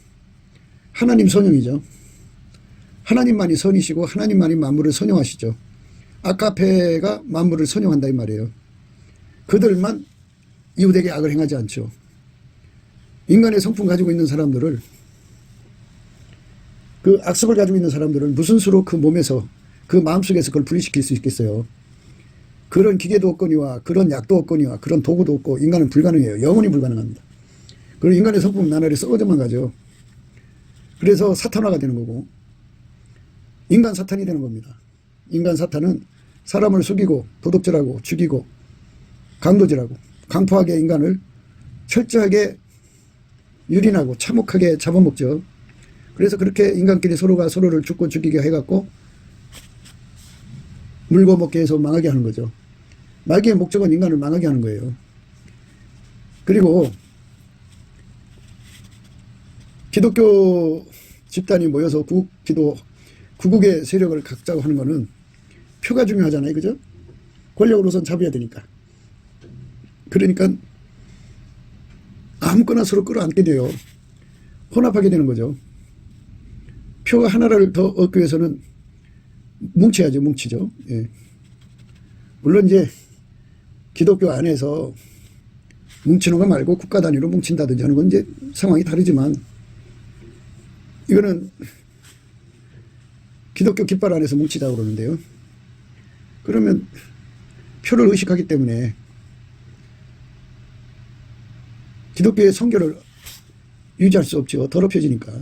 하나님 선영이죠. 하나님만이 선이시고 하나님만이 만물을 선영하시죠. 아까페가 만물을 선영한다 이 말이에요. 그들만 이웃에게 악을 행하지 않죠. 인간의 성품 가지고 있는 사람들을, 그 악습을 가지고 있는 사람들은 무슨 수로 그 몸에서 그 마음속에서 그걸 분리시킬 수 있겠어요. 그런 기계도 없거니와 그런 약도 없거니와 그런 도구도 없고 인간은 불가능해요. 영원히 불가능합니다. 그리고 인간의 성품은 나날이 썩어져만 가죠. 그래서 사탄화가 되는 거고 인간 사탄이 되는 겁니다. 인간 사탄은 사람을 속이고 도둑질하고 죽이고 강도질하고 강포하게 인간을 철저하게 유린하고 참혹하게 잡아먹죠. 그래서 그렇게 인간끼리 서로가 서로를 죽고 죽이게 해갖고 물고 먹게 해서 망하게 하는 거죠. 마귀의 목적은 인간을 망하게 하는 거예요. 그리고 기독교 집단이 모여서 구국의 세력을 갖자고 하는 거는 표가 중요하잖아요. 그죠? 권력을 우선 잡아야 되니까. 그러니까 아무거나 서로 끌어안게 돼요. 혼합하게 되는 거죠. 표가 하나를 더 얻기 위해서는 뭉쳐야죠. 뭉치죠. 예. 물론 이제 기독교 안에서 뭉치는 거 말고 국가 단위로 뭉친다든지 하는 건 이제 상황이 다르지만 이거는 기독교 깃발 안에서 뭉치자고 그러는데요. 그러면 표를 의식하기 때문에 기독교의 성교를 유지할 수 없죠. 더럽혀지니까.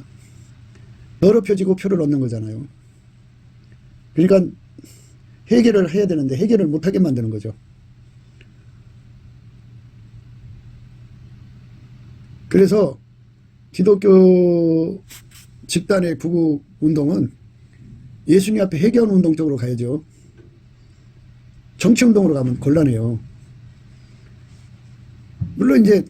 더럽혀지고 표를 얻는 거잖아요. 그러니까 해결을 해야 되는데 해결을 못하게 만드는 거죠. 그래서 기독교 집단의 구구 운동은 예수님 앞에 회개하는 운동 쪽으로 가야죠. 정치 운동으로 가면 곤란해요. 물론 이제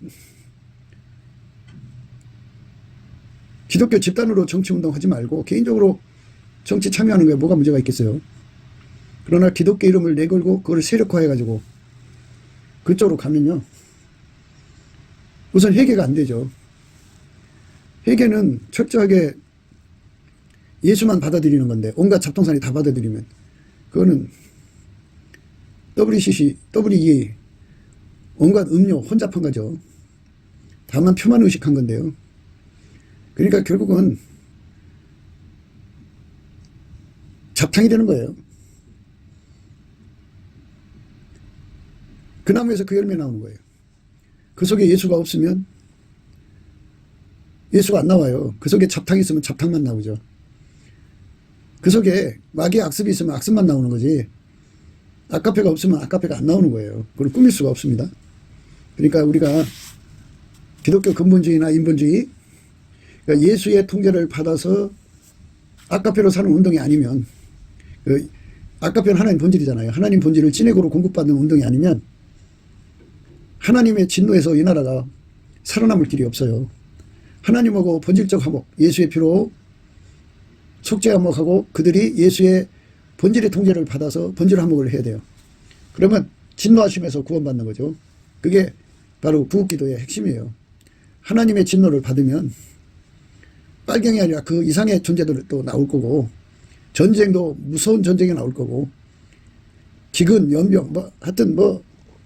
기독교 집단으로 정치 운동 하지 말고 개인적으로 정치 참여하는 거에 뭐가 문제가 있겠어요. 그러나 기독교 이름을 내걸고 그걸 세력화해가지고 그쪽으로 가면요. 우선 회개가 안 되죠. 회개는 철저하게 예수만 받아들이는 건데 온갖 잡동사니 다 받아들이면 그거는 WCC, WEA 온갖 음료 혼잡한 거죠. 다만 표만 의식한 건데요. 그러니까 결국은 잡탕이 되는 거예요. 그 나무에서 그 열매 나오는 거예요. 그 속에 예수가 없으면 예수가 안 나와요. 그 속에 잡탕이 있으면 잡탕만 나오죠. 그 속에 마귀의 악습이 있으면 악습만 나오는 거지. 아카페가 없으면 아카페가 안 나오는 거예요. 그걸 꾸밀 수가 없습니다. 그러니까 우리가 기독교 근본주의나 인본주의, 그러니까 예수의 통제를 받아서 아카페로 사는 운동이 아니면, 아카페는 하나님 본질이잖아요. 하나님 본질을 찐액으로 공급받는 운동이 아니면 하나님의 진노에서 이 나라가 살아남을 길이 없어요. 하나님하고 본질적 화목, 예수의 피로 속죄 화목하고 그들이 예수의 본질의 통제를 받아서 본질 화목을 해야 돼요. 그러면 진노하심에서 구원받는 거죠. 그게 바로 구국기도의 핵심이에요. 하나님의 진노를 받으면 빨갱이 아니라 그 이상의 존재들도 나올 거고, 전쟁도 무서운 전쟁이 나올 거고, 기근, 연병, 하여튼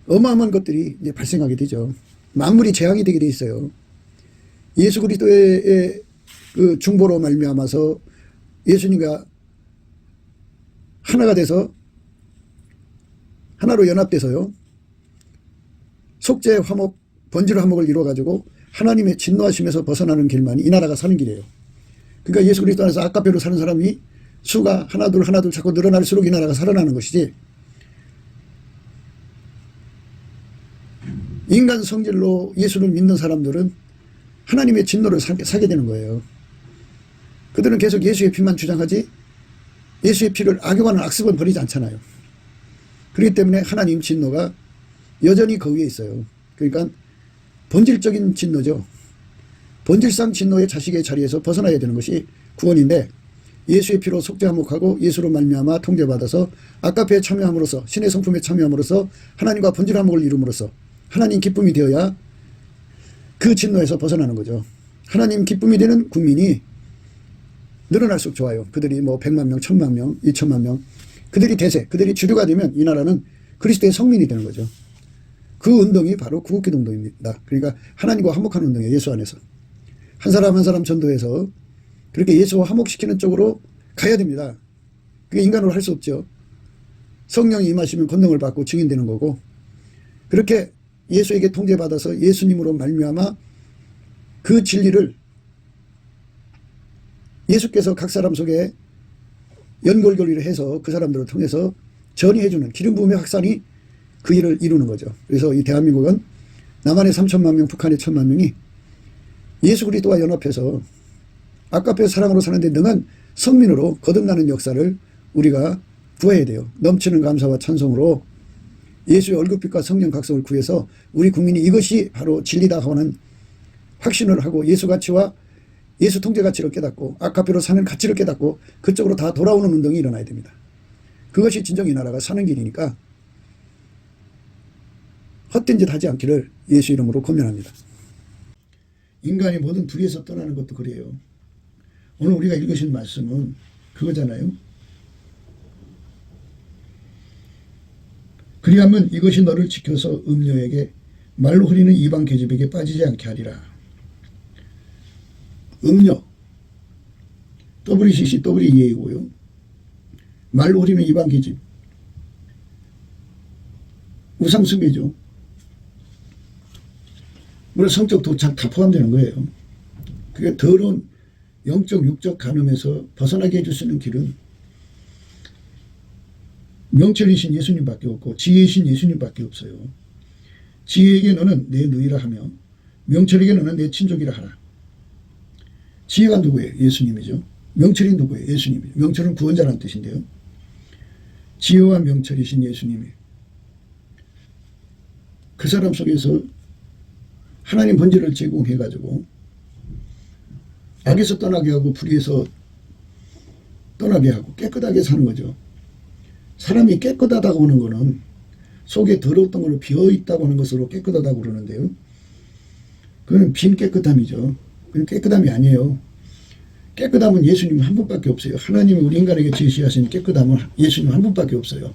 어마어마한 것들이 이제 발생하게 되죠. 만물이 재앙이 되게 돼 있어요. 예수 그리스도의 그 중보로 말미암아서 예수님과 하나가 돼서 하나로 연합돼서요. 속죄 화목, 본질 화목을 이루어가지고 하나님의 진노하심에서 벗어나는 길만이 이 나라가 사는 길이에요. 그러니까 예수 그리스도 안에서 아카페로 사는 사람이 수가 하나둘 자꾸 늘어날수록 이 나라가 살아나는 것이지, 인간 성질로 예수를 믿는 사람들은 하나님의 진노를 사게 되는 거예요. 그들은 계속 예수의 피만 주장하지 예수의 피를 악용하는 악습은 버리지 않잖아요. 그렇기 때문에 하나님 진노가 여전히 그 위에 있어요. 그러니까 본질적인 진노죠. 본질상 진노의 자식의 자리에서 벗어나야 되는 것이 구원인데, 예수의 피로 속죄 화목하고 예수로 말미암아 통제받아서 아카페에 참여함으로써, 신의 성품에 참여함으로써 하나님과 본질 화목을 이룸으로써 하나님 기쁨이 되어야 그 진노에서 벗어나는 거죠. 하나님 기쁨이 되는 국민이 늘어날수록 좋아요. 그들이 100만 명, 1000만 명, 2000만 명, 그들이 대세, 그들이 주류가 되면 이 나라는 그리스도의 성민이 되는 거죠. 그 운동이 바로 구국기도 운동입니다. 그러니까 하나님과 화목하는 운동이에요. 예수 안에서. 한 사람 한 사람 전도해서 그렇게 예수와 화목시키는 쪽으로 가야 됩니다. 그게 인간으로 할 수 없죠. 성령이 임하시면 권능을 받고 증인되는 거고, 그렇게 예수에게 통제받아서 예수님으로 말미암아 그 진리를 예수께서 각 사람 속에 연골교리를 해서 그 사람들을 통해서 전이해주는 기름 부음의 확산이 그 일을 이루는 거죠. 그래서 이 대한민국은 남한의 3천만 명, 북한의 1천만 명이 예수 그리스도와 연합해서 아카페 사랑으로 사는데 능한 성민으로 거듭나는 역사를 우리가 구해야 돼요. 넘치는 감사와 찬송으로 예수의 얼굴빛과 성령 각성을 구해서 우리 국민이 이것이 바로 진리다 하는 확신을 하고 예수 가치와 예수 통제 가치를 깨닫고 아카페로 사는 가치를 깨닫고 그쪽으로 다 돌아오는 운동이 일어나야 됩니다. 그것이 진정 이 나라가 사는 길이니까 헛된 짓 하지 않기를 예수 이름으로 권면합니다. 인간이 모든 불의에서 떠나는 것도 그래요. 오늘 우리가 읽으신 말씀은 그거잖아요. 그리하면 이것이 너를 지켜서 음녀에게 말로 흐리는 이방 계집에게 빠지지 않게 하리라. 음녀, WCC, WEA고요. 말로 흐리는 이방 계집. 우상숭배죠. 물론 성적 도착 다 포함되는 거예요. 그게 더러운 영적, 육적 간음에서 벗어나게 해줄 수 있는 길은 명철이신 예수님밖에 없고 지혜이신 예수님밖에 없어요. 지혜에게 너는 내 누이라 하며 명철에게 너는 내 친족이라 하라. 지혜가 누구예요? 예수님이죠. 명철이 누구예요? 예수님이죠. 명철은 구원자라는 뜻인데요. 지혜와 명철이신 예수님이 그 사람 속에서 하나님 본질을 제공해가지고 악에서 떠나게 하고 불의에서 떠나게 하고 깨끗하게 사는 거죠. 사람이 깨끗하다고 하는 것은 속에 더러웠던 걸로 비어있다고 하는 것으로 깨끗하다고 그러는데요. 그건 빈 깨끗함이죠. 그건 깨끗함이 아니에요. 깨끗함은 예수님 한 분밖에 없어요. 하나님이 우리 인간에게 제시하신 깨끗함은 예수님 한 분밖에 없어요.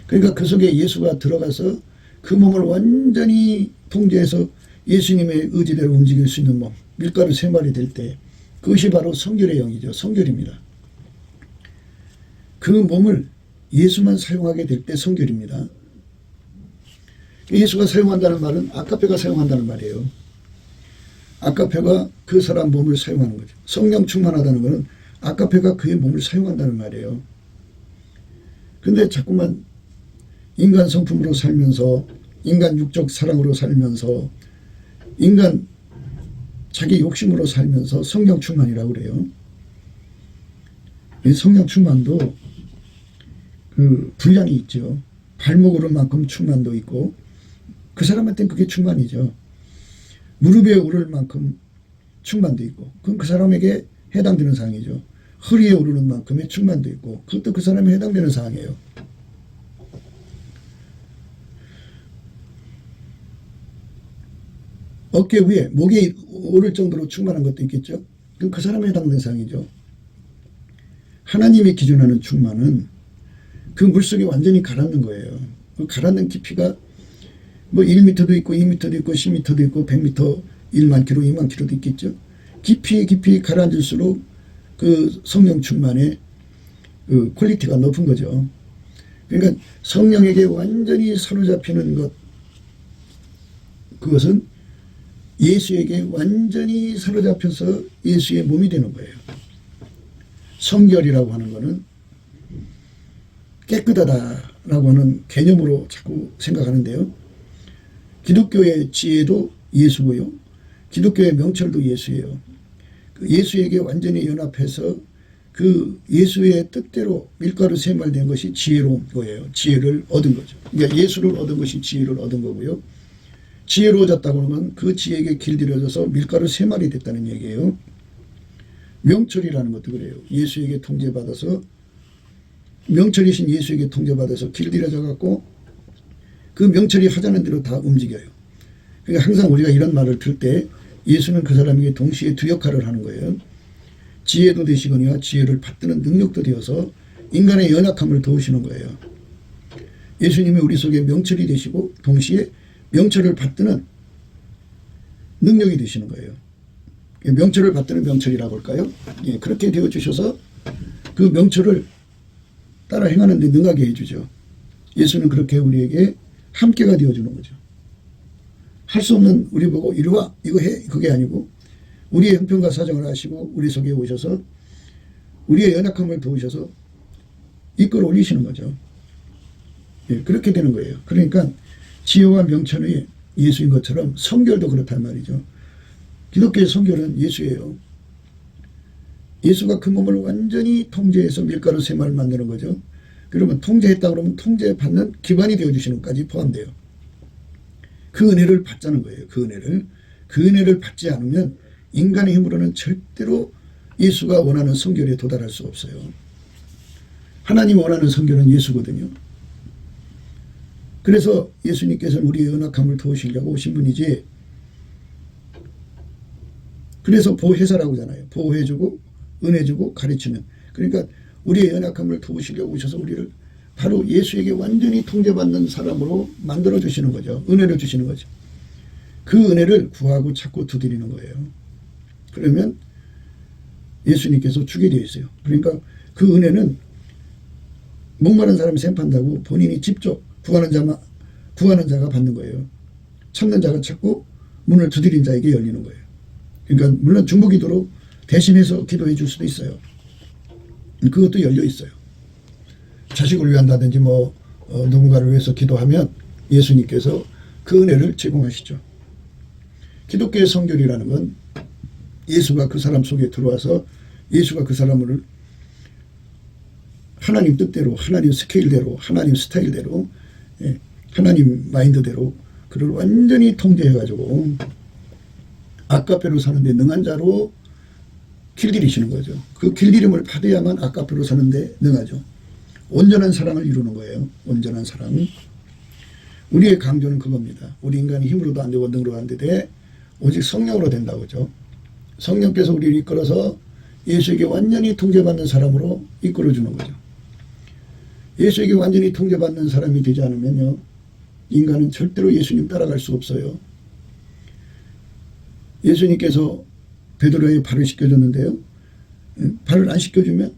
그러니까 그 속에 예수가 들어가서 그 몸을 완전히 통제해서 예수님의 의지대로 움직일 수 있는 몸, 밀가루 3마리 될 때 그것이 바로 성결의 영이죠. 성결입니다. 그 몸을 예수만 사용하게 될 때 성결입니다. 예수가 사용한다는 말은 아까페가 사용한다는 말이에요. 아까페가 그 사람 몸을 사용하는 거죠. 성령 충만하다는 것은 아까페가 그의 몸을 사용한다는 말이에요. 근데 자꾸만 인간 성품으로 살면서 인간 육적 사랑으로 살면서 인간 자기 욕심으로 살면서 성령 충만이라고 그래요. 이 성령 충만도 그 분량이 있죠. 발목 오를 만큼 충만도 있고 그 사람한테는 그게 충만이죠. 무릎에 오를 만큼 충만도 있고 그건 그 사람에게 해당되는 사항이죠. 허리에 오르는 만큼의 충만도 있고 그것도 그 사람에 해당되는 사항이에요. 어깨 위에 목에 오를 정도로 충만한 것도 있겠죠. 그건 그 사람에 해당되는 사항이죠. 하나님이 기준하는 충만은 그 물속에 완전히 가라앉는 거예요. 그 가라앉는 깊이가 뭐 1m도 있고 2m도 있고 10m도 있고 100m 1만 킬로 2만 킬로도 있겠죠. 깊이 가라앉을수록 그 성령 충만의 그 퀄리티가 높은 거죠. 그러니까 성령에게 완전히 사로잡히는 것, 그것은 예수에게 완전히 사로잡혀서 예수의 몸이 되는 거예요. 성결이라고 하는 것은 깨끗하다라고 하는 개념으로 자꾸 생각하는데요. 기독교의 지혜도 예수고요. 기독교의 명철도 예수예요. 그 예수에게 완전히 연합해서 그 예수의 뜻대로 밀가루 3말 된 것이 지혜로운 거예요. 지혜를 얻은 거죠. 그러니까 예수를 얻은 것이 지혜를 얻은 거고요. 지혜로워졌다고 하면 그 지혜에게 길들여져서 밀가루 3마리 됐다는 얘기예요. 명철이라는 것도 그래요. 예수에게 통제받아서 명철이신 예수에게 통제받아서 길들여져 갖고 그 명철이 하자는 대로 다 움직여요. 그러니까 항상 우리가 이런 말을 들 때 예수는 그 사람에게 동시에 두 역할을 하는 거예요. 지혜도 되시거니와 지혜를 받드는 능력도 되어서 인간의 연약함을 도우시는 거예요. 예수님이 우리 속에 명철이 되시고 동시에 명철을 받드는 능력이 되시는 거예요. 명철을 받드는 명철이라고 할까요? 예, 그렇게 되어주셔서 그 명철을 따라 행하는 데 능하게 해주죠. 예수는 그렇게 우리에게 함께가 되어주는 거죠. 할 수 없는 우리 보고 이리 와 이거 해 그게 아니고 우리의 형편과 사정을 아시고 우리 속에 오셔서 우리의 연약함을 도우셔서 이끌어 올리시는 거죠. 예, 그렇게 되는 거예요. 그러니까 지혜와 명철이 예수인 것처럼 성결도 그렇단 말이죠. 기독교의 성결은 예수예요. 예수가 그 몸을 완전히 통제해서 밀가루 3마리를 만드는 거죠. 그러면 통제했다 그러면 통제받는 기반이 되어주시는 것까지 포함돼요. 그 은혜를 받자는 거예요. 그 은혜를 받지 않으면 인간의 힘으로는 절대로 예수가 원하는 성결에 도달할 수 없어요. 하나님이 원하는 성결은 예수거든요. 그래서 예수님께서는 우리의 연약함을 도우시려고 오신 분이지. 그래서 보혜사라고 하잖아요. 보호해주고 은혜주고 가르치는. 그러니까 우리의 연약함을 도우시려고 오셔서 우리를 바로 예수에게 완전히 통제받는 사람으로 만들어 주시는 거죠. 은혜를 주시는 거죠. 그 은혜를 구하고 찾고 두드리는 거예요. 그러면 예수님께서 주게 되어 있어요. 그러니까 그 은혜는 목마른 사람이 샘판다고 본인이 직접 구하는 자가 받는 거예요. 찾는 자가 찾고 문을 두드린 자에게 열리는 거예요. 그러니까 물론 중보기도로 대신해서 기도해 줄 수도 있어요. 그것도 열려 있어요. 자식을 위한다든지 누군가를 위해서 기도하면 예수님께서 그 은혜를 제공하시죠. 기독교의 성결이라는 건 예수가 그 사람 속에 들어와서 예수가 그 사람을 하나님 뜻대로, 하나님 스케일대로, 하나님 스타일대로, 하나님 마인드대로 그를 완전히 통제해가지고 아까페로 사는데 능한 자로 길들이시는 거죠. 그 길들임을 받아야만 아까페로 사는데 능하죠. 온전한 사랑을 이루는 거예요. 온전한 사랑. 우리의 강조는 그겁니다. 우리 인간이 힘으로도 안 되고 능으로도 안 되되 오직 성령으로 된다고 하죠. 성령께서 우리를 이끌어서 예수에게 완전히 통제받는 사람으로 이끌어주는 거죠. 예수에게 완전히 통제받는 사람이 되지 않으면요, 인간은 절대로 예수님 따라갈 수 없어요. 예수님께서 베드로에게 발을 씻겨줬는데요, 발을 안 씻겨주면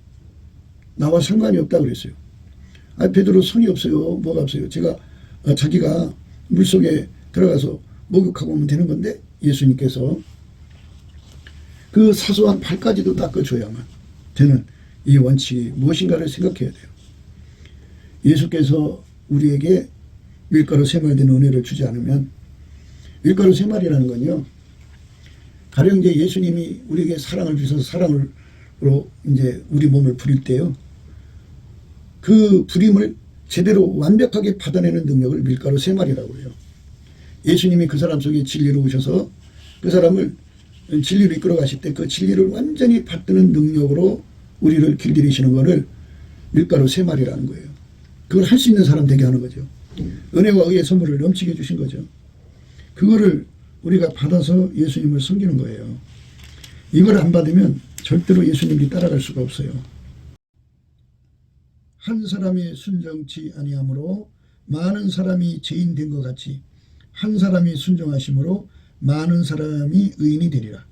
나와 상관이 없다 그랬어요. 아, 베드로 손이 없어요. 뭐가 없어요. 자기가 물속에 들어가서 목욕하고 오면 되는 건데, 예수님께서 그 사소한 발까지도 닦아줘야만 되는 이 원칙이 무엇인가를 생각해야 돼요. 예수께서 우리에게 밀가루 3마리된 은혜를 주지 않으면, 밀가루 3마리라는 건요, 가령 이제 예수님이 우리에게 사랑을 주셔서 사랑으로 이제 우리 몸을 부릴 때요, 그 부림을 제대로 완벽하게 받아내는 능력을 밀가루 3마리라고 해요. 예수님이 그 사람 속에 진리로 오셔서 그 사람을 진리로 이끌어 가실 때 그 진리를 완전히 받드는 능력으로 우리를 길들이시는 것을 밀가루 3마리라는 거예요. 그걸 할 수 있는 사람 되게 하는 거죠. 은혜와 의의 선물을 넘치게 주신 거죠. 그거를 우리가 받아서 예수님을 섬기는 거예요. 이걸 안 받으면 절대로 예수님이 따라갈 수가 없어요. 한 사람의 순정치 아니함으로 많은 사람이 죄인 된 것 같이 한 사람이 순종하심으로 많은 사람이 의인이 되리라.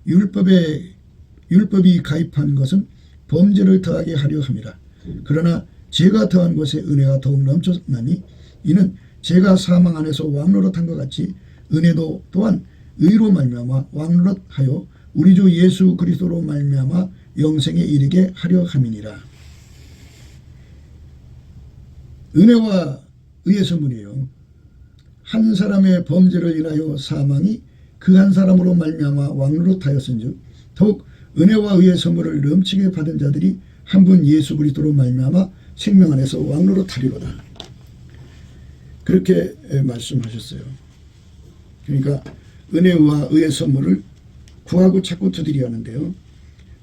율법이 가입한 것은 범죄를 더하게 하려 함이라. 그러나 죄가 더한 곳에 은혜가 더욱 넘쳤나니 이는 죄가 사망 안에서 왕노릇한 것 같이 은혜도 또한 의로 말미암아 왕노릇하여 우리 주 예수 그리스도로 말미암아 영생에 이르게 하려 함이니라. 은혜와 의의 선물이에요. 한 사람의 범죄를 인하여 사망이 그 한 사람으로 말미암아 왕노릇하였은즉 더욱 은혜와 의의 선물을 넘치게 받은 자들이 한 분 예수 그리스도로 말미암아 생명 안에서 왕노릇하리로다. 그렇게 말씀하셨어요. 그러니까 은혜와 의의 선물을 구하고 찾고 두드려야 하는데요,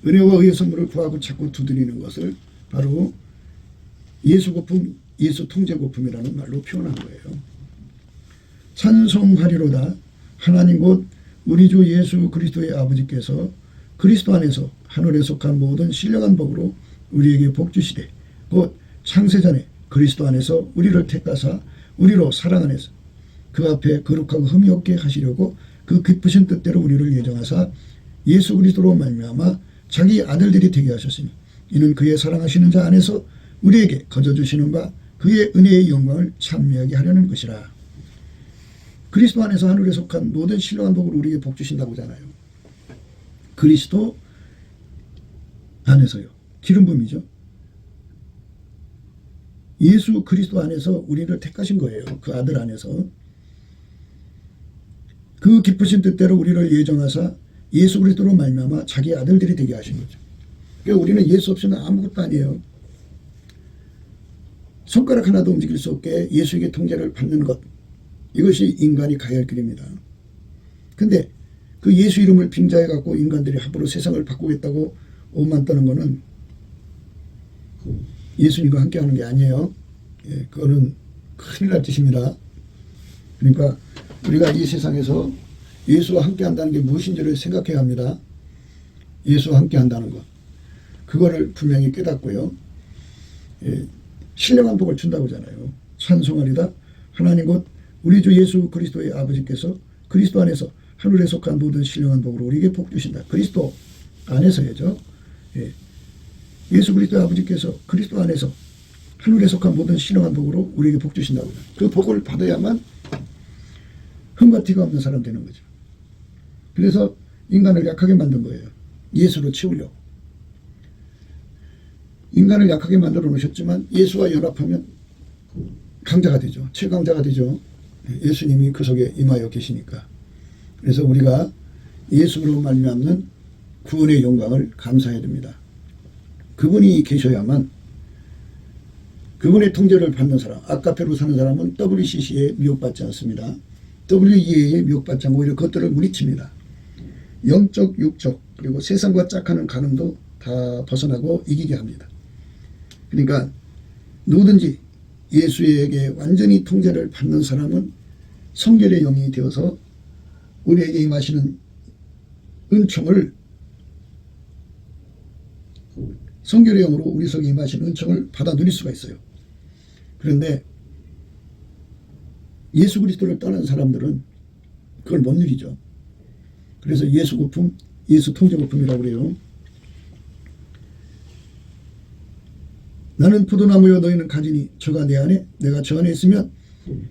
은혜와 의의 선물을 구하고 찾고 두드리는 것을 바로 예수 고품, 예수 통제 고품이라는 말로 표현한 거예요. 찬송하리로다. 하나님 곧 우리 주 예수 그리스도의 아버지께서 그리스도 안에서 하늘에 속한 모든 신령한 복으로 우리에게 복 주시되 곧 창세전에 그리스도 안에서 우리를 택하사 우리로 사랑 안에서 그 앞에 거룩하고 흠이 없게 하시려고 그 기쁘신 뜻대로 우리를 예정하사 예수 그리스도로 말미암아 자기 아들들이 되게 하셨으니 이는 그의 사랑하시는 자 안에서 우리에게 거저주시는 바 그의 은혜의 영광을 찬미하게 하려는 것이라. 그리스도 안에서 하늘에 속한 모든 신령한 복을 우리에게 복 주신다고 하잖아요. 그리스도 안에서요. 기름 부음이죠. 예수 그리스도 안에서 우리를 택하신 거예요. 그 아들 안에서. 그 기쁘신 뜻대로 우리를 예정하사 예수 그리스도로 말미암아 자기 아들들이 되게 하신 거죠. 그러니까 우리는 예수 없이는 아무것도 아니에요. 손가락 하나도 움직일 수 없게 예수에게 통제를 받는 것, 이것이 인간이 가야 할 길입니다. 근데 그 예수 이름을 빙자해 갖고 인간들이 함부로 세상을 바꾸겠다고 오만 떠는 거는 예수님과 함께 하는 게 아니에요. 예, 그거는 큰일 날 짓입니다. 그러니까 우리가 이 세상에서 예수와 함께 한다는 게 무엇인지를 생각해야 합니다. 예수와 함께 한다는 것, 그거를 분명히 깨닫고요. 예, 신령한 복을 준다고 하잖아요. 찬송하리다. 하나님 곧 우리 주 예수 그리스도의 아버지께서 그리스도 안에서 하늘에 속한 모든 신령한 복으로 우리에게 복 주신다. 그리스도 안에서죠. 예. 예수 그리스도의 아버지께서 그리스도 안에서 하늘에 속한 모든 신령한 복으로 우리에게 복 주신다고. 그 복을 받아야만 흠과 티가 없는 사람 되는 거죠. 그래서 인간을 약하게 만든 거예요. 예수로 치우려고. 인간을 약하게 만들어 놓으셨지만 예수와 연합하면 강자가 되죠. 최강자가 되죠. 예수님이 그 속에 임하여 계시니까. 그래서 우리가 예수로 말미암는 구원의 영광을 감사해야 됩니다. 그분이 계셔야만 그분의 통제를 받는 사람, 아카페로 사는 사람은 WCC에 미혹받지 않습니다. WEA에 미혹받지 않고 오히려 그것들을 물리칩니다. 영적, 육적, 그리고 세상과 짝하는 가늠도 다 벗어나고 이기게 합니다. 그러니까 누구든지 예수에게 완전히 통제를 받는 사람은 성결의 영이 되어서 우리에게 임하시는 은총을, 성결의 영으로 우리 속에 임하시는 은총을 받아 누릴 수가 있어요. 그런데 예수 그리스도를 떠난 사람들은 그걸 못 누리죠. 그래서 예수 거품, 예수 통제 거품이라고 그래요. 나는 포도나무여 너희는 가지니 저가 내 안에 내가 저 안에 있으면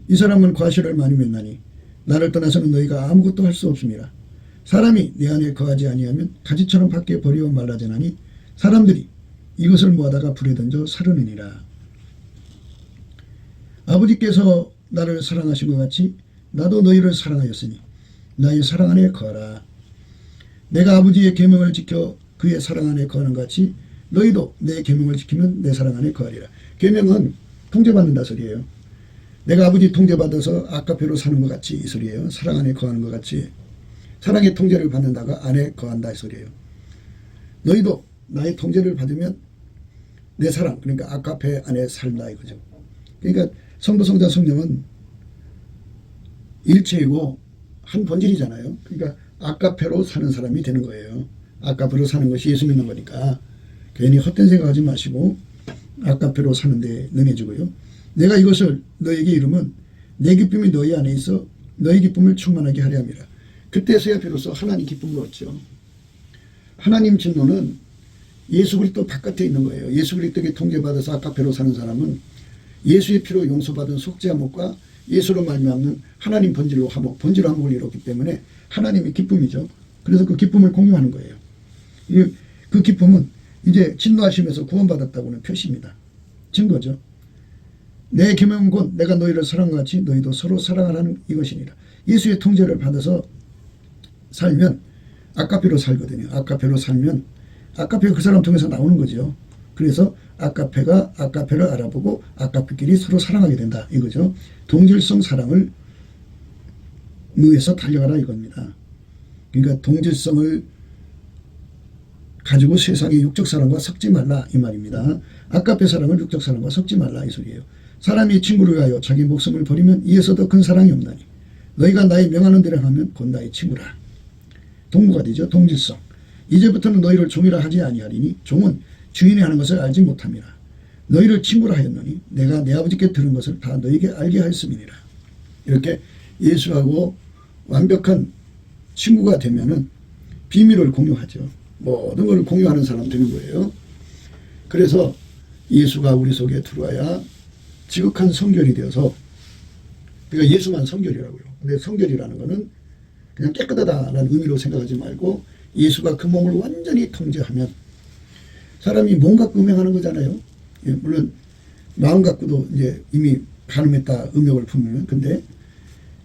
이 사람은 과실을 많이 맺나니 나를 떠나서는 너희가 아무것도 할 수 없습니다. 사람이 내 안에 거하지 아니하면 가지처럼 밖에 버리어 말라지나니 사람들이 이것을 모아다가 불에 던져 사르느니라. 아버지께서 나를 사랑하신 것 같이 나도 너희를 사랑하였으니 나의 사랑 안에 거하라. 내가 아버지의 계명을 지켜 그의 사랑 안에 거하는 것 같이 너희도 내 계명을 지키면 내 사랑 안에 거하리라. 계명은 통제받는다 소리예요. 내가 아버지 통제받아서 아카페로 사는 것 같이 이 소리예요. 사랑 안에 거하는 것 같이 사랑의 통제를 받는다가 안에 거한다 이 소리예요. 너희도 나의 통제를 받으면 내 사랑, 그러니까 아카페 안에 살다 이거죠. 그러니까 성도, 성자, 성령은 일체이고 한 본질이잖아요. 그러니까 아카페로 사는 사람이 되는 거예요. 아카페로 사는 것이 예수 믿는 거니까 괜히 헛된 생각하지 마시고 아카페로 사는 데 능해지고요. 내가 이것을 너에게 이루면 내 기쁨이 너희 안에 있어 너희 기쁨을 충만하게 하려 함이라. 그때서야 비로소 하나님 기쁨을 얻죠. 하나님 진노는 예수 그리스도 바깥에 있는 거예요. 예수 그리스도에게 통제받아서 아카페로 사는 사람은 예수의 피로 용서받은 속죄함과 예수로 말미암는 하나님 본질로 화목, 본질 화목을 이뤘기 때문에 하나님의 기쁨이죠. 그래서 그 기쁨을 공유하는 거예요. 그 기쁨은 이제 진노하시면서 구원받았다고는 표시입니다. 증거죠. 내 계명은 곧 내가 너희를 사랑과 같이 너희도 서로 사랑하라는 이것이니라. 예수의 통제를 받아서 살면 아카페로 살거든요. 아카페로 살면 아카페가 그 사람 통해서 나오는 거죠. 그래서 아카페가 아카페를 알아보고 아카페끼리 서로 사랑하게 된다 이거죠. 동질성 사랑을 위해서 달려가라 이겁니다. 그러니까 동질성을 가지고 세상의 육적 사랑과 섞지 말라 이 말입니다. 아카페 사랑을 육적 사랑과 섞지 말라 이 소리예요. 사람이 친구를 위하여 자기 목숨을 버리면 이에서 더 큰 사랑이 없나니 너희가 나의 명하는 대로 하면 곧 나의 친구라. 동무가 되죠. 동질성. 이제부터는 너희를 종이라 하지 아니하리니 종은 주인이 하는 것을 알지 못함이라. 너희를 친구라 하였노니 내가 내 아버지께 들은 것을 다 너희에게 알게 하였음이니라. 이렇게 예수하고 완벽한 친구가 되면은 비밀을 공유하죠. 모든 걸 공유하는 사람 되는 거예요. 그래서 예수가 우리 속에 들어와야 지극한 성결이 되어서, 그러니까 예수만 성결이라고요. 근데 성결이라는 거는 그냥 깨끗하다라는 의미로 생각하지 말고 예수가 그 몸을 완전히 통제하면 사람이 몸 갖고 음행하는 거잖아요. 예, 물론 마음 갖고도 이제 이미 간음했다 음욕을 품으면, 근데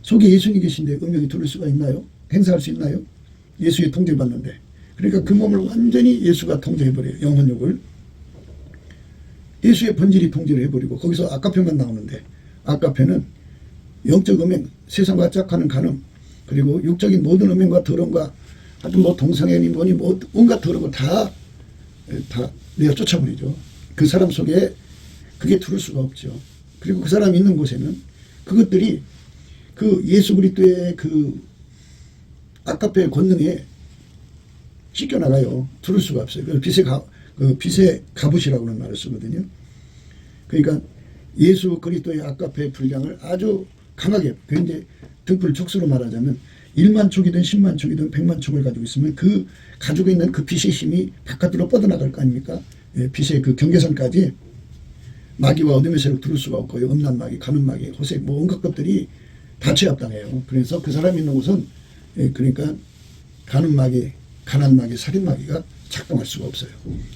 속에 예수님이 계신데 음욕이 들을 수가 있나요? 행사할 수 있나요? 예수의 통제를 받는데. 그러니까 그 몸을 완전히 예수가 통제해버려요. 영혼욕을. 예수의 본질이 통제를 해버리고 거기서 아카페만 나오는데, 아카페는 영적 음행, 세상과 짝하는 간음, 그리고 육적인 모든 음행과 더러움과 하여튼 뭐 동성애니 뭐니 뭐 온갖 더러운 거 다 내가 쫓아버리죠. 그 사람 속에 그게 들을 수가 없죠. 그리고 그 사람이 있는 곳에는 그것들이 그 예수 그리스도의 그 아카페의 권능에 씻겨나가요. 들을 수가 없어요. 빛의 갑옷이라고 하는 말을 쓰거든요. 그러니까 예수 그리스도의 아카페의 분량을 아주 강하게, 굉장히 등불 촉수로 말하자면 1만 촉이든 10만 촉이든 100만 촉을 가지고 있으면 그 가지고 있는 그 빛의 힘이 바깥으로 뻗어나갈 거 아닙니까? 예, 빛의 그 경계선까지 마귀와 어둠의 세력 들을 수가 없고요. 음란 마귀, 가늠 마귀, 호색 뭐 온갖 것들이 다 제압당해요. 그래서 그 사람이 있는 곳은 그러니까 가늠 마귀, 가난 마귀, 살인 마귀가 작동할 수가 없어요.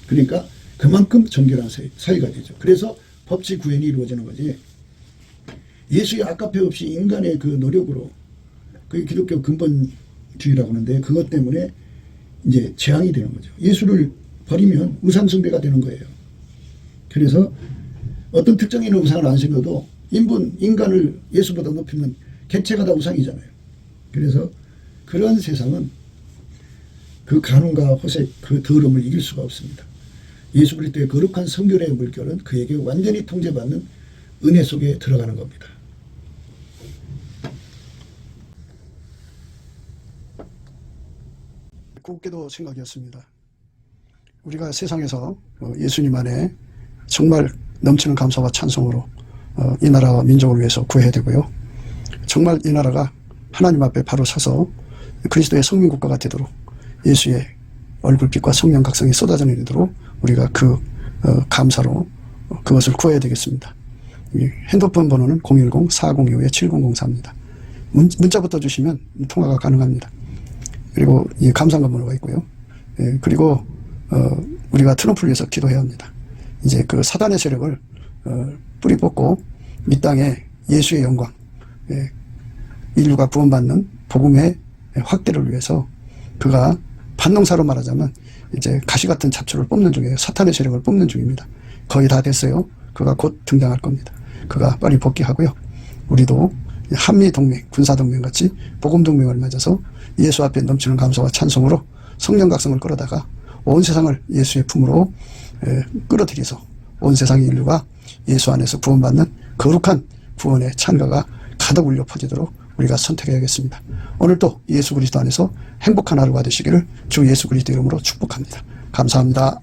그러니까 그만큼 정결한 사회가 되죠. 그래서 법치 구현이 이루어지는 거지. 예수의 아카페 없이 인간의 그 노력으로, 그게 기독교 근본주의라고 하는데, 그것 때문에 이제 재앙이 되는 거죠. 예수를 버리면 우상숭배가 되는 거예요. 그래서 어떤 특정인의 우상을 안 섬겨도 인간을 예수보다 높이면 개체가 다 우상이잖아요. 그래서 그런 세상은 그 간음과 호색, 그 더러움을 이길 수가 없습니다. 예수 그리스도의 거룩한 성결의 물결은 그에게 완전히 통제받는 은혜 속에 들어가는 겁니다. 곱게도 생각이었습니다. 우리가 세상에서 예수님 안에 정말 넘치는 감사와 찬송으로 이 나라와 민족을 위해서 구해야 되고요. 정말 이 나라가 하나님 앞에 바로 서서 그리스도의 성민국가가 되도록 예수의 얼굴빛과 성령 각성이 쏟아져 내리도록 우리가 그 감사로 그것을 구해야 되겠습니다. 핸드폰 번호는 010-4025-7004입니다. 문자부터 주시면 통화가 가능합니다. 그리고 이 감사한 번호가 있고요. 그리고 우리가 트럼프를 위해서 기도해야 합니다. 이제 그 사단의 세력을 뿌리 뽑고 이 땅에 예수의 영광, 인류가 구원받는 복음의 확대를 위해서 그가 반농사로 말하자면 이제 가시 같은 잡초를 뽑는 중이에요. 사탄의 세력을 뽑는 중입니다. 거의 다 됐어요. 그가 곧 등장할 겁니다. 그가 빨리 복귀하고요. 우리도 한미동맹, 군사동맹 같이 복음동맹을 맺어서 예수 앞에 넘치는 감사와 찬송으로 성령 각성을 끌어다가 온 세상을 예수의 품으로 끌어들여서 온 세상의 인류가 예수 안에서 구원받는 거룩한 구원의 찬가가 가득 울려 퍼지도록 우리가 선택해야겠습니다. 오늘도 예수 그리스도 안에서 행복한 하루가 되시기를 주 예수 그리스도 이름으로 축복합니다. 감사합니다.